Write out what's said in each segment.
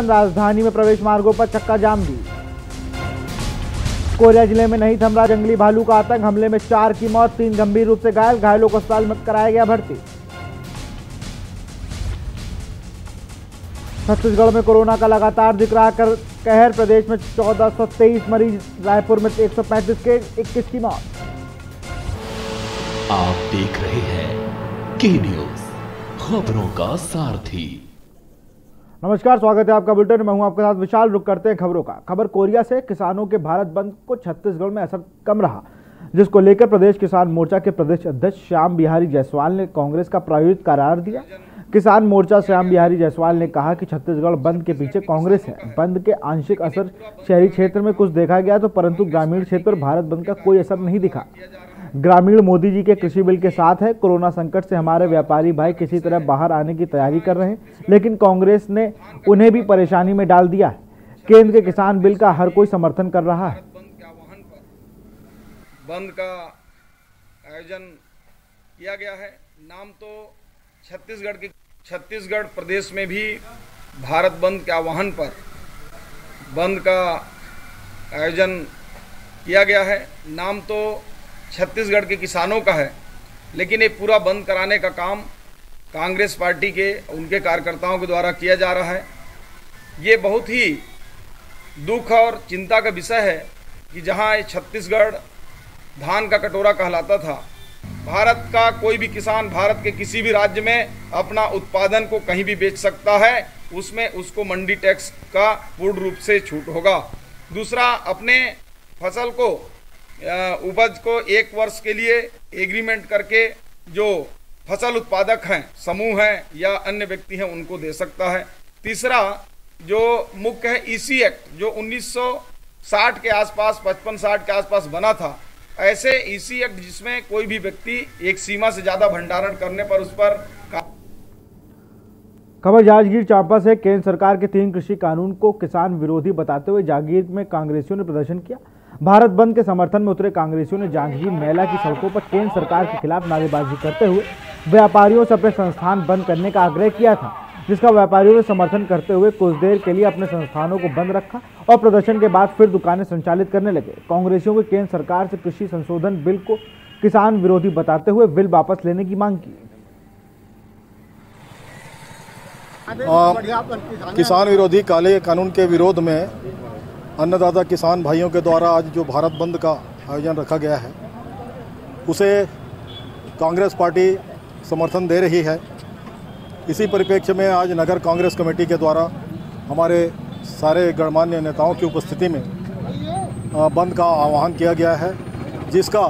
राजधानी में प्रवेश मार्गों पर चक्का जाम भी। कोरिया जिले में नहीं थम रहा जंगली भालू का आतंक, हमले में 4 की मौत, 3 गंभीर रूप से घायल, घायलों को अस्पताल में कराया गया भर्ती। छत्तीसगढ़ में कोरोना का लगातार दिख रहा कहर, प्रदेश में 1423 मरीज, रायपुर में 135 के 21 की मौत। आप देख रहे हैं के न्यूज, खबरों का सारथी। नमस्कार, स्वागत है आपका बुलेटिन में। हूं आपके साथ विशाल। रुक करते हैं खबरों का। खबर कोरिया से। किसानों के भारत बंद को छत्तीसगढ़ में असर कम रहा, जिसको लेकर प्रदेश किसान मोर्चा के प्रदेश अध्यक्ष श्याम बिहारी जायसवाल ने कांग्रेस का प्रायोजित करार दिया। किसान मोर्चा श्याम बिहारी जायसवाल ने कहा कि छत्तीसगढ़ बंद के पीछे कांग्रेस है। बंद के आंशिक असर शहरी क्षेत्र में कुछ देखा गया तो, परंतु ग्रामीण क्षेत्र पर भारत बंद का कोई असर नहीं दिखा। ग्रामीण मोदी जी के कृषि बिल के साथ है। कोरोना संकट से हमारे व्यापारी भाई किसी तरह बाहर आने की तैयारी कर रहे हैं, लेकिन कांग्रेस ने उन्हें भी परेशानी में डाल दिया है। केंद्र के किसान बिल का हर कोई समर्थन कर रहा है। बंद का आयोजन किया गया है। नाम तो छत्तीसगढ़ प्रदेश में भी भारत बंद के आह्वान पर बंद का आयोजन किया गया है। नाम तो छत्तीसगढ़ के किसानों का है, लेकिन ये पूरा बंद कराने का काम कांग्रेस पार्टी के उनके कार्यकर्ताओं के द्वारा किया जा रहा है। ये बहुत ही दुख और चिंता का विषय है कि जहां छत्तीसगढ़ धान का कटोरा कहलाता था, भारत का कोई भी किसान भारत के किसी भी राज्य में अपना उत्पादन को कहीं भी बेच सकता है, उसमें उसको मंडी टैक्स का पूर्ण रूप से छूट होगा। दूसरा, अपने फसल को उपज को 1 वर्ष के लिए एग्रीमेंट करके जो फसल उत्पादक हैं, समूह हैं या अन्य व्यक्ति हैं, उनको दे सकता है। तीसरा जो मुख्य है ईसी एक्ट, जो 1960 के आसपास 55-60 के आसपास बना था, ऐसे ईसी एक्ट जिसमें कोई भी व्यक्ति एक सीमा से ज्यादा भंडारण करने पर उस पर। खबर जांजगीर चांपा से। केंद्र सरकार के 3 कृषि कानून को किसान विरोधी बताते हुए जांजगीर में कांग्रेसियों ने प्रदर्शन किया। भारत बंद के समर्थन में उतरे कांग्रेसियों ने जांजगीर मेला की सड़कों पर केंद्र सरकार के खिलाफ नारेबाजी करते हुए व्यापारियों से अपने संस्थान बंद करने का आग्रह किया था, जिसका व्यापारियों ने समर्थन करते हुए कुछ देर के लिए अपने संस्थानों को बंद रखा और प्रदर्शन के बाद फिर दुकानें संचालित करने लगे। कांग्रेसियों ने केंद्र सरकार से कृषि संशोधन बिल को किसान विरोधी बताते हुए बिल वापस लेने की मांग की। किसान विरोधी काले कानून के विरोध में अन्नदाता किसान भाइयों के द्वारा आज जो भारत बंद का आयोजन रखा गया है, उसे कांग्रेस पार्टी समर्थन दे रही है। इसी परिप्रेक्ष्य में आज नगर कांग्रेस कमेटी के द्वारा हमारे सारे गणमान्य नेताओं की उपस्थिति में बंद का आह्वान किया गया है, जिसका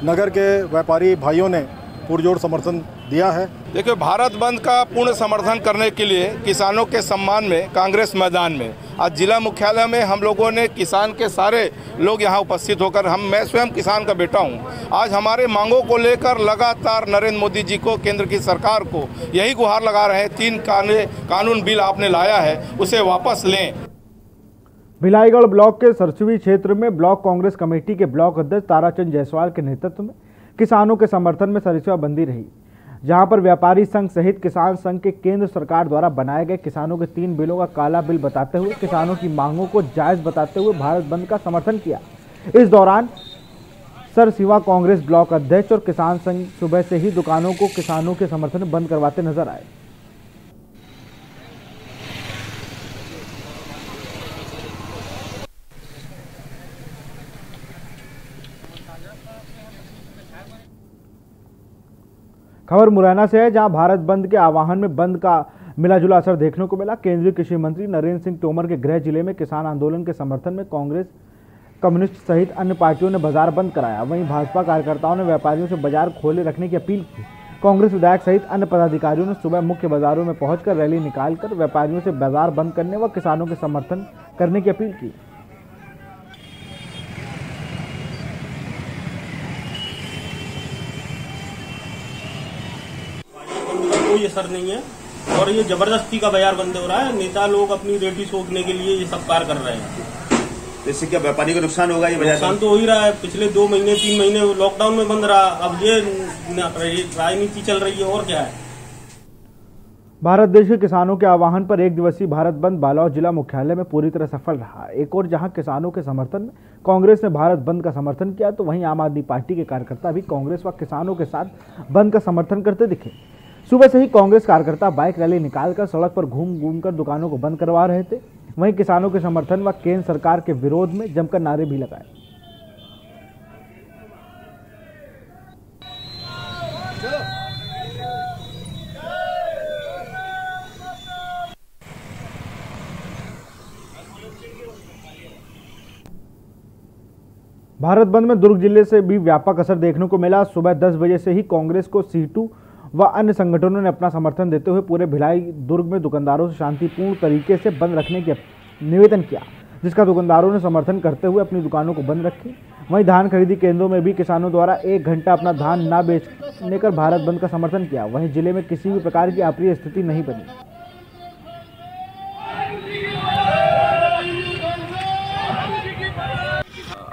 नगर के व्यापारी भाइयों ने पुरजोर समर्थन दिया है। देखिए, भारत बंद का पूर्ण समर्थन करने के लिए किसानों के सम्मान में कांग्रेस मैदान में आज जिला मुख्यालय में हम लोगों ने किसान के सारे लोग यहां उपस्थित होकर, मैं स्वयं किसान का बेटा हूं, आज हमारे मांगों को लेकर लगातार नरेंद्र मोदी जी को, केंद्र की सरकार को यही गुहार लगा रहे हैं। 3 कानून बिल आपने लाया है, उसे वापस लें। भिलाईगढ़ ब्लॉक के सरसुई क्षेत्र में ब्लॉक कांग्रेस कमेटी के ब्लॉक अध्यक्ष ताराचंद जायसवाल के नेतृत्व में किसानों के समर्थन में सरिस्वा बंदी रही, जहां पर व्यापारी संघ सहित किसान संघ के केंद्र सरकार द्वारा बनाए गए किसानों के 3 बिलों का काला बिल बताते हुए किसानों की मांगों को जायज बताते हुए भारत बंद का समर्थन किया। इस दौरान सरसिवा कांग्रेस ब्लॉक अध्यक्ष और किसान संघ सुबह से ही दुकानों को किसानों के समर्थन में बंद करवाते नजर आए। खबर मुरैना से है, जहां भारत बंद के आह्वान में बंद का मिलाजुला असर देखने को मिला। केंद्रीय कृषि मंत्री नरेंद्र सिंह तोमर के गृह जिले में किसान आंदोलन के समर्थन में कांग्रेस, कम्युनिस्ट सहित अन्य पार्टियों ने बाजार बंद कराया। वहीं भाजपा कार्यकर्ताओं ने व्यापारियों से बाजार खोले रखने की अपील की। कांग्रेस विधायक सहित अन्य पदाधिकारियों ने सुबह मुख्य बाजारों में पहुंचकर रैली निकालकर व्यापारियों से बाजार बंद करने व किसानों के समर्थन करने की अपील की। कोई असर नहीं है और ये जबरदस्ती का बाजार बंद हो रहा है। नेता लोग अपनी रेडी सोखने के लिए ये सब कार्य कर रहे हैं। इससे क्या व्यापारी को नुकसान होगा? ये नुकसान तो हो ही रहा है। पिछले 2 महीने 3 महीने लॉकडाउन में बंद रहा, अब ये राजनीति चल रही है और क्या है। भारत देश के किसानों के आह्वान पर एक दिवसीय भारत बंद बालोद जिला मुख्यालय में पूरी तरह सफल रहा। एक और जहां किसानों के समर्थन में कांग्रेस ने भारत बंद का समर्थन किया, तो वहीं आम आदमी पार्टी के कार्यकर्ता भी कांग्रेस व किसानों के साथ बंद का समर्थन करते दिखे। सुबह से ही कांग्रेस कार्यकर्ता बाइक रैली निकालकर सड़क पर घूम कर दुकानों को बंद करवा रहे थे। वहीं किसानों के समर्थन व केंद्र सरकार के विरोध में जमकर नारे भी लगाए। भारत बंद में दुर्ग जिले से भी व्यापक असर देखने को मिला। सुबह 10 बजे से ही कांग्रेस को सीटू व अन्य संगठनों ने अपना समर्थन देते हुए पूरे भिलाई दुर्ग में दुकानदारों से शांतिपूर्ण तरीके से बंद रखने की निवेदन किया, जिसका दुकानदारों ने समर्थन करते हुए अपनी दुकानों को बंद रखी। वहीं धान खरीदी केंद्रों में भी किसानों द्वारा 1 घंटा अपना धान न बेचने कर भारत बंद का समर्थन किया। वहीं जिले में किसी भी प्रकार की अप्रिय स्थिति नहीं बनी।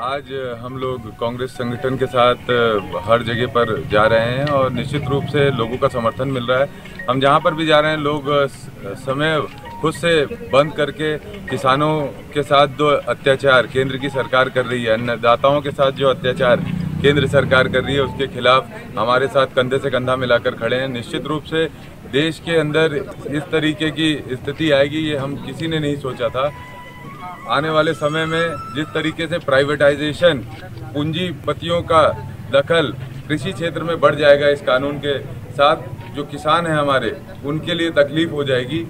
आज हम लोग कांग्रेस संगठन के साथ हर जगह पर जा रहे हैं और निश्चित रूप से लोगों का समर्थन मिल रहा है। हम जहां पर भी जा रहे हैं, लोग समय खुद से बंद करके किसानों के साथ जो अत्याचार केंद्र की सरकार कर रही है, अन्नदाताओं के साथ जो अत्याचार केंद्र सरकार कर रही है, उसके खिलाफ हमारे साथ कंधे से कंधा मिलाकर खड़े हैं। निश्चित रूप से देश के अंदर इस तरीके की स्थिति आएगी, ये हम किसी ने नहीं सोचा था। आने वाले समय में जिस तरीके से प्राइवेटाइजेशन, पूंजीपतियों का दखल कृषि क्षेत्र में बढ़ जाएगा, इस कानून के साथ जो किसान हैं हमारे, उनके लिए तकलीफ हो जाएगी।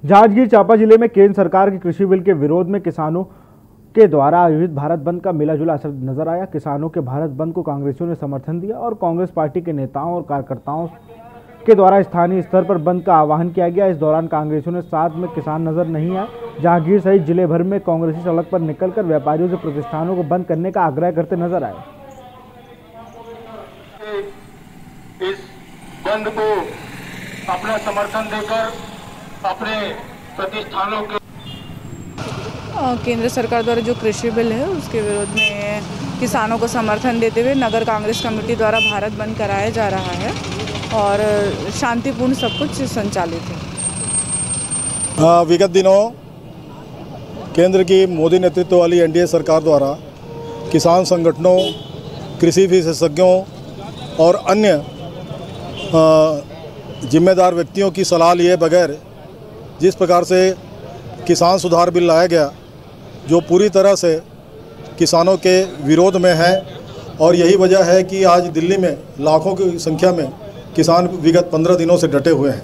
जांजगीर चांपा जिले में केंद्र सरकार के कृषि बिल के विरोध में किसानों के द्वारा आयोजित भारत बंद का मिलाजुला असर नजर आया। किसानों के भारत बंद को कांग्रेसियों ने समर्थन दिया और कांग्रेस पार्टी के नेताओं और कार्यकर्ताओं के द्वारा स्थानीय स्तर पर बंद का आह्वान किया गया। इस दौरान कांग्रेसियों ने साथ में किसान नजर नहीं आए। जहांगीर सहित जिले भर में कांग्रेसी सड़क पर निकलकर व्यापारियों से प्रतिष्ठानों को बंद करने का आग्रह करते नजर आए। इस बंद को अपना समर्थन देकर अपने प्रतिष्ठानों के केंद्र सरकार द्वारा जो कृषि बिल है उसके विरोध में किसानों को समर्थन देते हुए नगर कांग्रेस कमेटी द्वारा भारत बंद कराया जा रहा है और शांतिपूर्ण सब कुछ संचालित है। विगत दिनों केंद्र की मोदी नेतृत्व वाली एनडीए सरकार द्वारा किसान संगठनों, कृषि विशेषज्ञों और अन्य जिम्मेदार व्यक्तियों की सलाह लिए बगैर जिस प्रकार से किसान सुधार बिल लाया गया, जो पूरी तरह से किसानों के विरोध में है, और यही वजह है कि आज दिल्ली में लाखों की संख्या में किसान विगत 15 दिनों से डटे हुए हैं।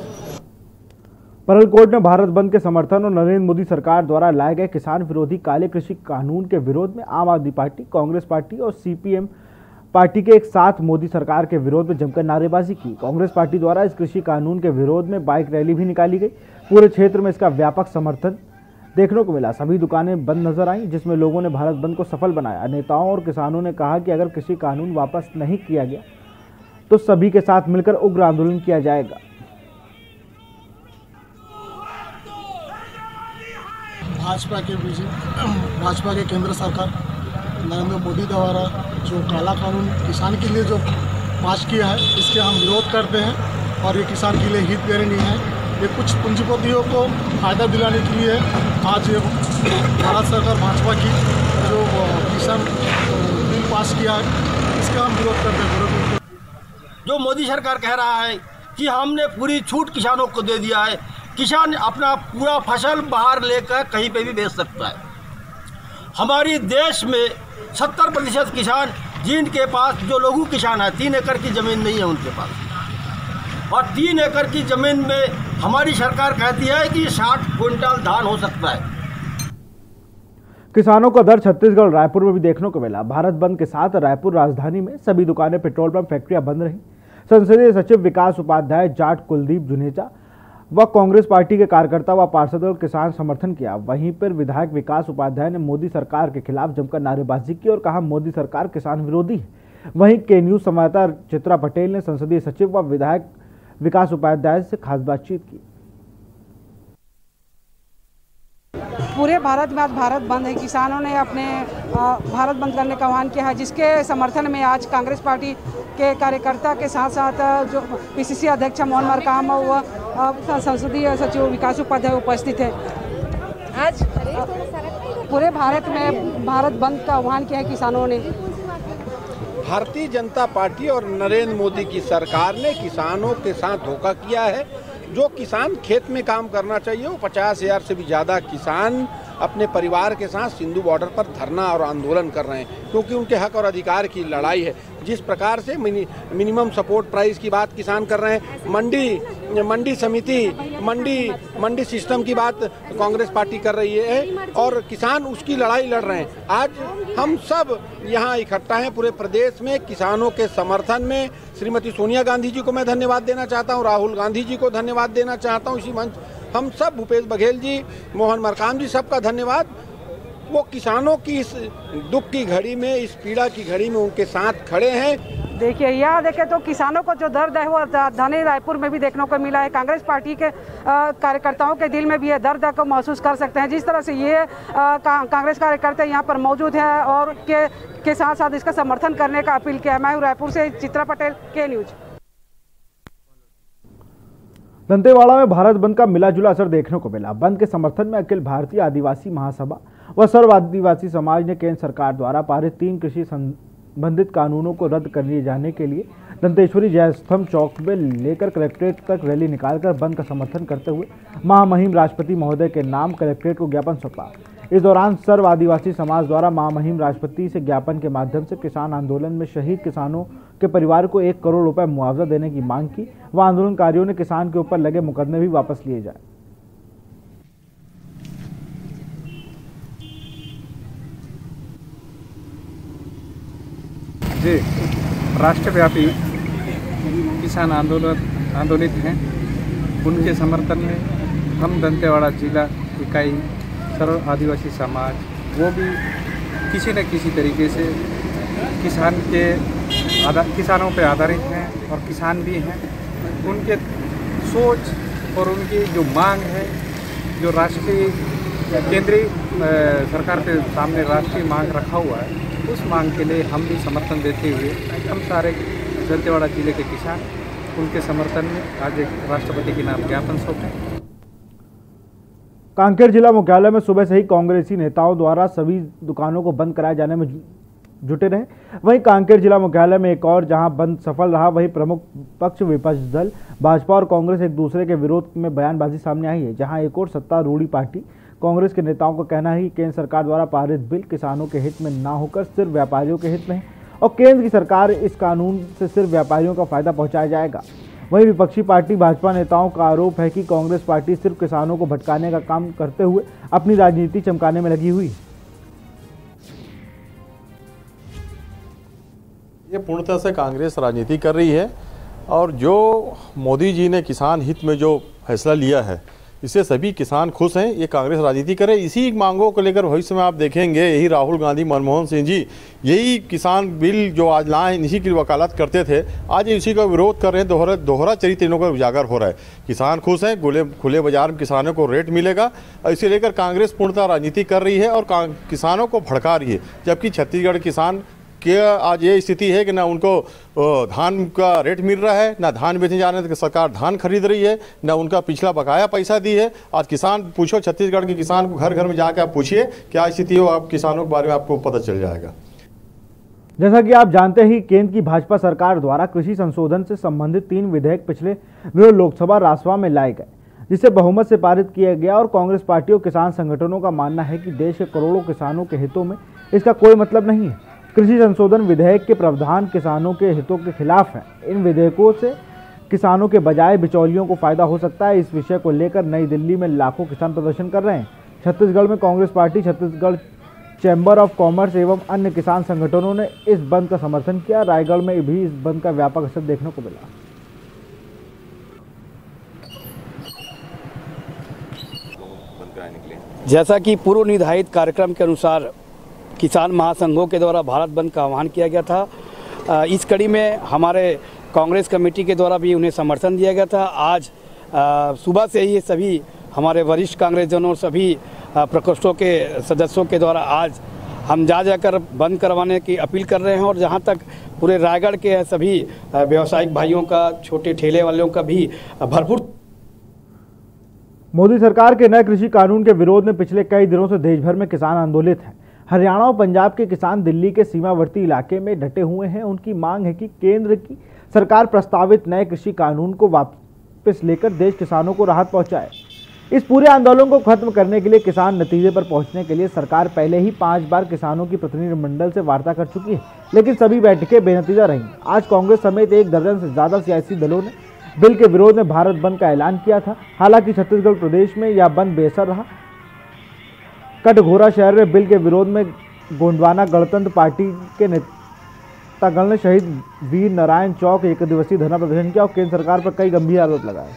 परलकोट में भारत बंद के समर्थन और नरेंद्र मोदी सरकार द्वारा लाए गए किसान विरोधी काले कृषि कानून के विरोध में आम आदमी पार्टी, कांग्रेस पार्टी और सीपीएम पार्टी के एक साथ मोदी सरकार के विरोध में जमकर नारेबाजी की। कांग्रेस पार्टी द्वारा इस कृषि कानून के विरोध में बाइक रैली भी निकाली गई। पूरे क्षेत्र में इसका व्यापक समर्थन देखने को मिला। सभी दुकानें बंद नजर आईं, जिसमें लोगों ने भारत बंद को सफल बनाया। नेताओं और किसानों ने कहा कि अगर कृषि कानून वापस नहीं किया गया तो सभी के साथ मिलकर उग्र आंदोलन किया जाएगा। भाजपा के केंद्र सरकार नरेंद्र मोदी द्वारा जो काला कानून किसान के लिए जो पास किया है, इसके हम विरोध करते हैं और ये किसान के लिए हितकारी नहीं है। ये कुछ पूंजीपतियों को फायदा दिलाने के लिए आज भारत सरकार भाजपा की जो किसान बिल पास किया है, इसका हम विरोध करते हैं। जो मोदी सरकार कह रहा है कि हमने पूरी छूट किसानों को दे दिया है, किसान अपना पूरा फसल बाहर लेकर कहीं पे भी बेच सकता है। हमारी देश में 70% किसान, जिनके पास जो लघु किसान है, 3 एकड़ की ज़मीन नहीं है उनके पास, और 3 एकड़ की ज़मीन में हमारी सरकार कहती है कि 60 क्विंटल धान हो सकता है। किसानों का दर छत्तीसगढ़ रायपुर में भी देखने को मिला। भारत बंद के साथ रायपुर राजधानी में सभी दुकानें, पेट्रोल पंप, फैक्ट्रियां बंद रहीं। संसदीय सचिव विकास उपाध्याय, जाट कुलदीप जुनेजा व कांग्रेस पार्टी के कार्यकर्ता व पार्षद और किसान समर्थन किया। वहीं पर विधायक विकास उपाध्याय ने मोदी सरकार के खिलाफ जमकर नारेबाजी की और कहा मोदी सरकार किसान विरोधी है। वहीं के न्यूज संवाददाता चित्रा पटेल ने संसदीय सचिव व विधायक विकास उपाध्याय से खास बातचीत की। पूरे भारत में आज भारत बंद है। किसानों ने अपने भारत बंद करने का आह्वान किया है, जिसके समर्थन में आज कांग्रेस पार्टी के कार्यकर्ता के साथ साथ जो पीसीसी अध्यक्ष मोहन मरकाम व संसदीय सचिव विकास उपाध्याय उपस्थित है। आज पूरे भारत में भारत बंद का आह्वान किया है किसानों ने। भारतीय जनता पार्टी और नरेंद्र मोदी की सरकार ने किसानों के साथ धोखा किया है। जो किसान खेत में काम करना चाहिए, वो 50,000 से भी ज़्यादा किसान अपने परिवार के साथ सिंधु बॉर्डर पर धरना और आंदोलन कर रहे हैं, क्योंकि उनके हक और अधिकार की लड़ाई है। जिस प्रकार से मिनिमम सपोर्ट प्राइस की बात किसान कर रहे हैं, मंडी समिति, मंडी सिस्टम की बात कांग्रेस पार्टी कर रही है और किसान उसकी लड़ाई लड़ रहे हैं। आज हम सब यहाँ इकट्ठा हैं पूरे प्रदेश में किसानों के समर्थन में। श्रीमती सोनिया गांधी जी को मैं धन्यवाद देना चाहता हूँ, राहुल गांधी जी को धन्यवाद देना चाहता हूँ। इसी मंच हम सब, भूपेश बघेल जी, मोहन मरकाम जी, सबका धन्यवाद। वो किसानों की इस दुख की घड़ी में, इस पीड़ा की घड़ी में उनके साथ खड़े हैं। देखिए, यहाँ देखें तो किसानों को जो दर्द है वो राजधानी रायपुर में भी देखने को मिला है। कांग्रेस पार्टी के कार्यकर्ताओं के दिल में भी ये दर्द को महसूस कर सकते हैं। जिस तरह से ये कांग्रेस कार्यकर्ता यहाँ पर मौजूद हैं और के साथ साथ इसका समर्थन करने का अपील किया। मैं रायपुर से चित्रा पटेल, के न्यूज। दंतेवाड़ा में भारत बंद का मिला जुला असर देखने को मिला। बंद के समर्थन में अखिल भारतीय आदिवासी महासभा व सर्व आदिवासी समाज ने केंद्र सरकार द्वारा पारित 3 कृषि संबंधित कानूनों को रद्द कर लिए जाने के लिए दंतेश्वरी जयस्तंभ चौक में लेकर कलेक्ट्रेट तक रैली निकालकर बंद का समर्थन करते हुए महामहिम राष्ट्रपति महोदय के नाम कलेक्ट्रेट को ज्ञापन सौंपा। इस दौरान सर्व आदिवासी समाज द्वारा महामहिम राष्ट्रपति से ज्ञापन के माध्यम से किसान आंदोलन में शहीद किसानों के परिवार को 1 करोड़ रुपए मुआवजा देने की मांग की व आंदोलनकारियों ने किसान के ऊपर लगे मुकदमे भी वापस लिए जाए। जी, राष्ट्रव्यापी किसान आंदोलित हैं, उनके समर्थन में हम दंतेवाड़ा जिला इकाई सर्व आदिवासी समाज वो भी किसी न किसी तरीके से किसानों पे आधारित हैं और किसान भी हैं। उनके सोच और उनकी जो मांग है, जो राष्ट्रीय केंद्रीय सरकार के सामने राष्ट्रीय मांग रखा हुआ है, उस मांग के लिए हम भी समर्थन देते हुए हम सारे दंतेवाड़ा जिले के किसान उनके समर्थन में आज एक राष्ट्रपति के नाम ज्ञापन सौंपे। कांकेर जिला मुख्यालय में सुबह से ही कांग्रेसी नेताओं द्वारा सभी दुकानों को बंद कराए जाने में जुटे रहे। वहीं कांकेर जिला मुख्यालय में एक और जहां बंद सफल रहा, वहीं प्रमुख पक्ष विपक्ष दल भाजपा और कांग्रेस एक दूसरे के विरोध में बयानबाजी सामने आई है। जहां एक और सत्तारूढ़ी पार्टी कांग्रेस के नेताओं का कहना है कि केंद्र सरकार द्वारा पारित बिल किसानों के हित में न होकर सिर्फ व्यापारियों के हित में है और केंद्र की सरकार इस कानून से सिर्फ व्यापारियों का फायदा पहुंचाया जाएगा। वहीं विपक्षी पार्टी भाजपा नेताओं का आरोप है कि कांग्रेस पार्टी सिर्फ किसानों को भटकाने का काम करते हुए अपनी राजनीति चमकाने में लगी हुई। ये पूर्णतः से कांग्रेस राजनीति कर रही है और जो मोदी जी ने किसान हित में जो फैसला लिया है, इससे सभी किसान खुश हैं। ये कांग्रेस राजनीति करे, इसी मांगों को लेकर भविष्य में आप देखेंगे यही राहुल गांधी, मनमोहन सिंह जी यही किसान बिल जो आज लाए इसी की वकालत करते थे, आज इसी का विरोध कर रहे हैं। दोहरा चरित्र इनों का उजागर हो रहा है। किसान खुश हैं, खुले बाजार में किसानों को रेट मिलेगा और इसे लेकर कांग्रेस पूर्णतः राजनीति कर रही है और किसानों को भड़का रही है। जबकि छत्तीसगढ़ किसान कि आज ये स्थिति है कि ना उनको धान का रेट मिल रहा है, ना धान बेचने जाने तो सरकार धान खरीद रही है, ना उनका पिछला बकाया पैसा दी है। आज किसान पूछो, छत्तीसगढ़ के किसान को घर घर में जाकर आप पूछिए क्या स्थिति हो, आप किसानों के बारे में आपको पता चल जाएगा। जैसा कि आप जानते हैं, केंद्र की भाजपा सरकार द्वारा कृषि संशोधन से संबंधित 3 विधेयक पिछले लोकसभा राजसभा में लाए गए, जिसे बहुमत से पारित किया गया और कांग्रेस पार्टी और किसान संगठनों का मानना है कि देश के करोड़ों किसानों के हितों में इसका कोई मतलब नहीं है। कृषि संशोधन विधेयक के प्रावधान किसानों के हितों के खिलाफ हैं। इन विधेयकों से किसानों के बजाय बिचौलियों को फायदा हो सकता है। इस विषय को लेकर नई दिल्ली में लाखों किसान प्रदर्शन कर रहे हैं। छत्तीसगढ़ में Congress party, Chhattisgarh chamber of commerce एवं अन्य किसान संगठनों ने इस बंद का समर्थन किया। रायगढ़ में भी इस बंद का व्यापक असर देखने को मिला। जैसा कि पूर्व निर्धारित कार्यक्रम के अनुसार किसान महासंघों के द्वारा भारत बंद का आह्वान किया गया था, इस कड़ी में हमारे कांग्रेस कमेटी के द्वारा भी उन्हें समर्थन दिया गया था। आज सुबह से ही सभी हमारे वरिष्ठ कांग्रेसजनों और सभी प्रकोष्ठों के सदस्यों के द्वारा आज हम जाकर बंद करवाने की अपील कर रहे हैं। और जहां तक पूरे रायगढ़ के सभी व्यावसायिक भाइयों का, छोटे ठेले वालों का भी भरपूर मोदी सरकार के नए कृषि कानून के विरोध में पिछले कई दिनों से देश भर में किसान आंदोलित हैं। हरियाणा और पंजाब के किसान दिल्ली के सीमावर्ती इलाके में डटे हुए हैं। उनकी मांग है कि केंद्र की सरकार प्रस्तावित नए कृषि कानून को वापस लेकर देश किसानों को राहत पहुंचाए। इस पूरे आंदोलन को खत्म करने के लिए किसान नतीजे पर पहुंचने के लिए सरकार पहले ही 5 बार किसानों की प्रतिनिधिमंडल से वार्ता कर चुकी है, लेकिन सभी बैठकें बेनतीजा रहीं। आज कांग्रेस समेत 1 दर्जन से ज्यादा सियासी दलों ने बिल के विरोध में भारत बंद का ऐलान किया था। हालांकि छत्तीसगढ़ प्रदेश में यह बंद बेअसर रहा। कटघोरा शहर में बिल के विरोध में गोंडवाना गणतंत्र पार्टी के नेतागण ने शहीद वीर नारायण चौक 1 दिवसीय धरना प्रदर्शन किया और केंद्र सरकार पर कई गंभीर आरोप लगाए।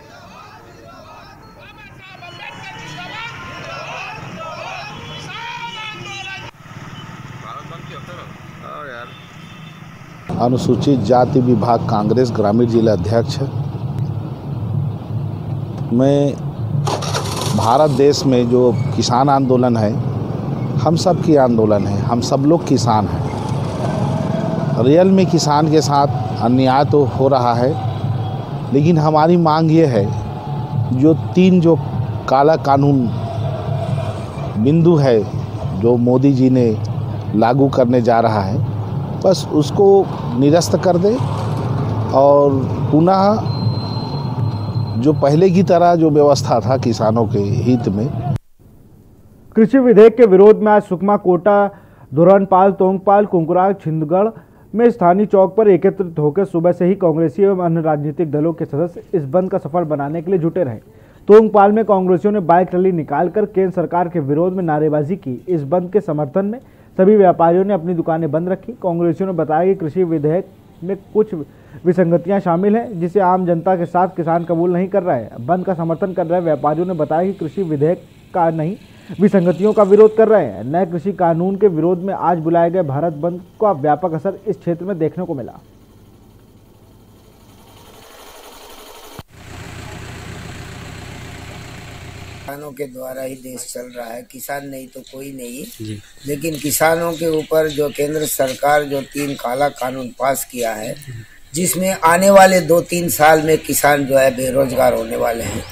अनुसूचित जाति विभाग कांग्रेस ग्रामीण जिला अध्यक्ष। मैं भारत देश में जो किसान आंदोलन है, हम सब की आंदोलन है, हम सब लोग किसान हैं। रियल में किसान के साथ अन्याय तो हो रहा है, लेकिन हमारी मांग ये है जो 3 जो काला कानून बिंदु है जो मोदी जी ने लागू करने जा रहा है, बस उसको निरस्त कर दे और पुनः जो पहले की तरह जो व्यवस्था था किसानों के हित में। कृषि विधेयक के विरोध में आज सुकमा, कोटा, धुरनपाल, तोंगपाल, कुंकुरा, छिंदगढ़ में स्थानीय चौक पर एकत्रित होकर सुबह से ही कांग्रेसी एवं अन्य राजनीतिक दलों के सदस्य इस बंद का सफल बनाने के लिए जुटे रहे। तोंगपाल में कांग्रेसियों ने बाइक रैली निकालकर केंद्र सरकार के विरोध में नारेबाजी की। इस बंद के समर्थन में सभी व्यापारियों ने अपनी दुकानें बंद रखी। कांग्रेसियों ने बताया कि कृषि विधेयक में कुछ विसंगतियां शामिल हैं, जिसे आम जनता के साथ किसान कबूल नहीं कर रहे हैं। बंद का समर्थन कर रहे व्यापारियों ने बताया कि कृषि विधेयक का नहीं, विसंगतियों का विरोध कर रहे हैं। नए कृषि कानून के विरोध में आज बुलाए गए भारत बंद का व्यापक असर इस क्षेत्र में देखने को मिला। किसानों के द्वारा ही देश चल रहा है, किसान नहीं तो कोई नहीं। लेकिन किसानों के ऊपर जो केंद्र सरकार जो 3 काला कानून पास किया है, जिसमें आने वाले 2-3 साल में किसान जो है बेरोजगार होने वाले हैं,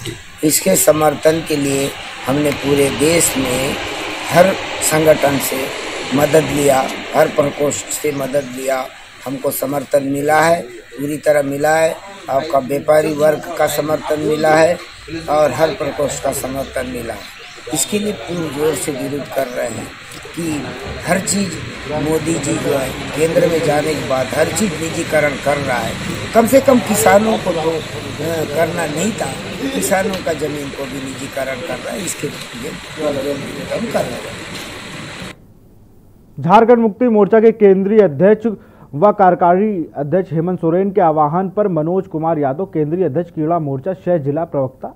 इसके समर्थन के लिए हमने पूरे देश में हर संगठन से मदद लिया, हर प्रकोष्ठ से मदद लिया। हमको समर्थन मिला है, पूरी तरह मिला है। आपका व्यापारी वर्ग का समर्थन मिला है और हर प्रकोष्ठ का समर्थन मिला है। इसके लिए पूरे जोर से विरोध कर रहे हैं कि हर चीज़ मोदी जी जो है केंद्र में जाने के बाद हर चीज़ निजीकरण कर रहा है। कम से कम किसानों को तो करना नहीं था, किसानों का जमीन को भी निजीकरण कर रहा है। इसके लिए हम कर रहे हैं। झारखंड मुक्ति मोर्चा के केंद्रीय अध्यक्ष व कार्यकारी अध्यक्ष हेमंत सोरेन के आह्वान पर मनोज कुमार यादव, केंद्रीय अध्यक्ष कीड़ा मोर्चा 6 जिला प्रवक्ता,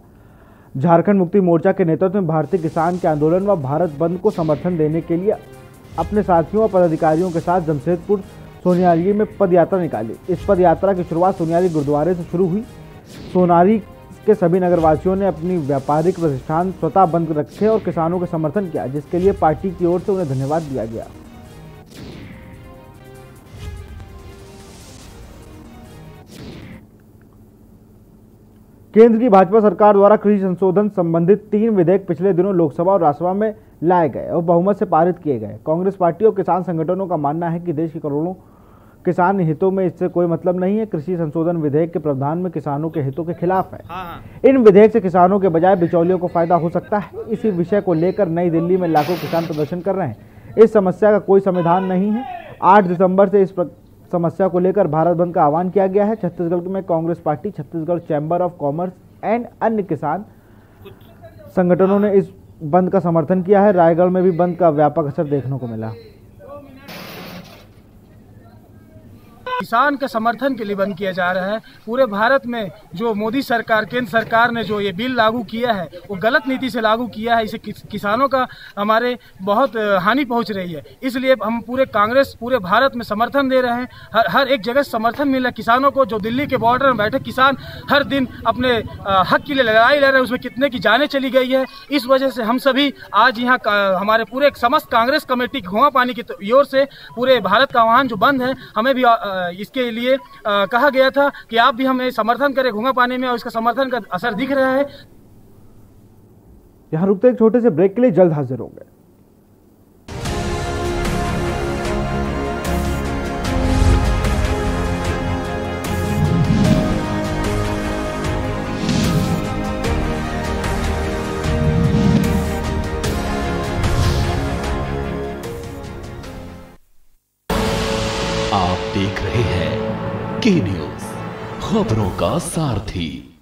झारखंड मुक्ति मोर्चा के नेतृत्व में भारतीय किसान के आंदोलन व भारत बंद को समर्थन देने के लिए अपने साथियों व पदाधिकारियों के साथ जमशेदपुर सोनियारी में पद यात्रा निकाली। इस पद यात्रा की शुरुआत सोनियारी गुरुद्वारे से शुरू हुई। सोनारी के सभी नगरवासियों ने अपनी व्यापारिक प्रतिष्ठान स्वतः बंद रखे और किसानों का समर्थन किया, जिसके लिए पार्टी की ओर से उन्हें धन्यवाद दिया गया। केंद्र की भाजपा सरकार द्वारा कृषि संशोधन संबंधित 3 विधेयक पिछले दिनों लोकसभा और राज्यसभा में लाए गए और बहुमत से पारित किए गए। कांग्रेस पार्टी और किसान संगठनों का मानना है कि देश के करोड़ों किसान हितों में इससे कोई मतलब नहीं है। कृषि संशोधन विधेयक के प्रावधान में किसानों के हितों के खिलाफ है। इन विधेयक से किसानों के बजाय बिचौलियों को फायदा हो सकता है। इसी विषय को लेकर नई दिल्ली में लाखों किसान प्रदर्शन कर रहे हैं। इस समस्या का कोई समाधान नहीं है। 8 दिसंबर से इस समस्या को लेकर भारत बंद का आह्वान किया गया है। छत्तीसगढ़ में Congress party, Chhattisgarh chamber of commerce and अन्य किसान संगठनों ने इस बंद का समर्थन किया है। रायगढ़ में भी बंद का व्यापक असर देखने को मिला। किसान के समर्थन के लिए बंद किया जा रहा है। पूरे भारत में जो मोदी सरकार, केंद्र सरकार ने जो ये बिल लागू किया है, वो गलत नीति से लागू किया है। इससे किसानों का हमारे बहुत हानि पहुंच रही है। इसलिए हम पूरे कांग्रेस पूरे भारत में समर्थन दे रहे हैं। हर एक जगह समर्थन मिल रहा है किसानों को। जो दिल्ली के बॉर्डर में बैठे किसान हर दिन अपने हक के लिए लड़ाई लड़ रहे हैं, उसमें कितने की जानें चली गई है। इस वजह से हम सभी आज यहाँ हमारे पूरे समस्त कांग्रेस कमेटी घुमा पानी की ओर से पूरे भारत का आह्वान जो बंद है, हमें भी इसके लिए कहा गया था कि आप भी हमें समर्थन करें घुंगा पानी में, और इसका समर्थन का असर दिख रहा है। यहाँ रुकते एक छोटे से ब्रेक के लिए, जल्द हाजिर होंगे। आप देख रहे हैं के न्यूज, खबरों का सारथी।